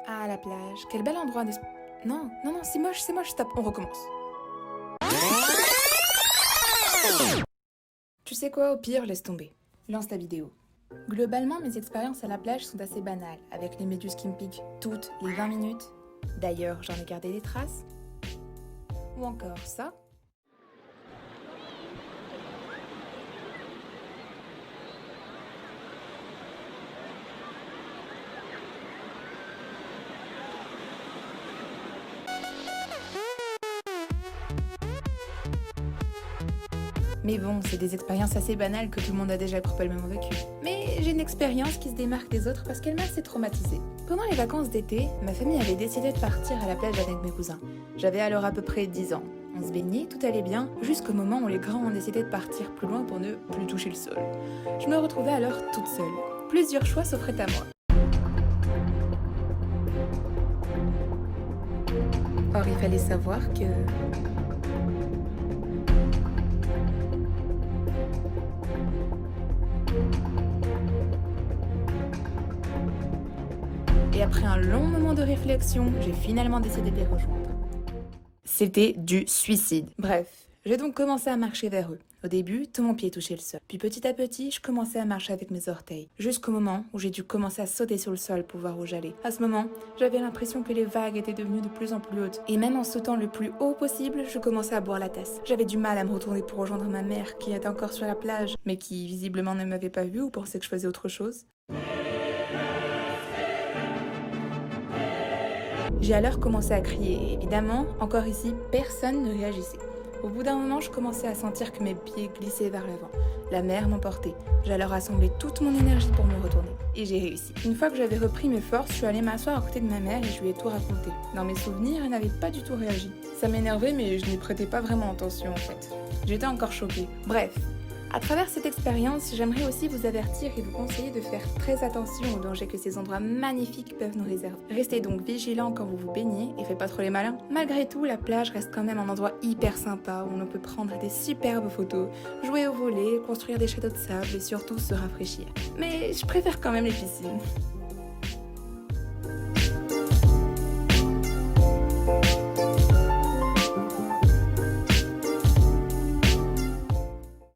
Ah, la plage, quel bel endroit, n'est-ce pas? Non, non, non, c'est moche, stop, on recommence. Tu sais quoi, au pire, laisse tomber. Lance ta vidéo. Globalement, mes expériences à la plage sont assez banales, avec les méduses qui me piquent toutes les 20 minutes. D'ailleurs, j'en ai gardé des traces. Ou encore ça. Mais bon, c'est des expériences assez banales que tout le monde a déjà probablement vécues. Mais j'ai une expérience qui se démarque des autres parce qu'elle m'a assez traumatisée. Pendant les vacances d'été, ma famille avait décidé de partir à la plage avec mes cousins. J'avais alors à peu près 10 ans. On se baignait, tout allait bien, jusqu'au moment où les grands ont décidé de partir plus loin pour ne plus toucher le sol. Je me retrouvais alors toute seule. Plusieurs choix s'offraient à moi. Or, il fallait savoir que... Et après un long moment de réflexion, j'ai finalement décidé de les rejoindre. C'était du suicide. Bref, j'ai donc commencé à marcher vers eux. Au début, tout mon pied touchait le sol. Puis petit à petit, je commençais à marcher avec mes orteils. Jusqu'au moment où j'ai dû commencer à sauter sur le sol pour voir où j'allais. À ce moment, j'avais l'impression que les vagues étaient devenues de plus en plus hautes. Et même en sautant le plus haut possible, je commençais à boire la tasse. J'avais du mal à me retourner pour rejoindre ma mère, qui était encore sur la plage, mais qui visiblement ne m'avait pas vue ou pensait que je faisais autre chose. J'ai alors commencé à crier et évidemment, encore ici, personne ne réagissait. Au bout d'un moment, je commençais à sentir que mes pieds glissaient vers l'avant. La mer m'emportait. J'ai alors rassemblé toute mon énergie pour me retourner. Et j'ai réussi. Une fois que j'avais repris mes forces, je suis allée m'asseoir à côté de ma mère et je lui ai tout raconté. Dans mes souvenirs, elle n'avait pas du tout réagi. Ça m'énervait, mais je n'y prêtais pas vraiment attention en fait. J'étais encore choquée. Bref. À travers cette expérience, j'aimerais aussi vous avertir et vous conseiller de faire très attention aux dangers que ces endroits magnifiques peuvent nous réserver. Restez donc vigilants quand vous vous baignez et faites pas trop les malins. Malgré tout, la plage reste quand même un endroit hyper sympa où on peut prendre des superbes photos, jouer au volley, construire des châteaux de sable et surtout se rafraîchir. Mais je préfère quand même les piscines.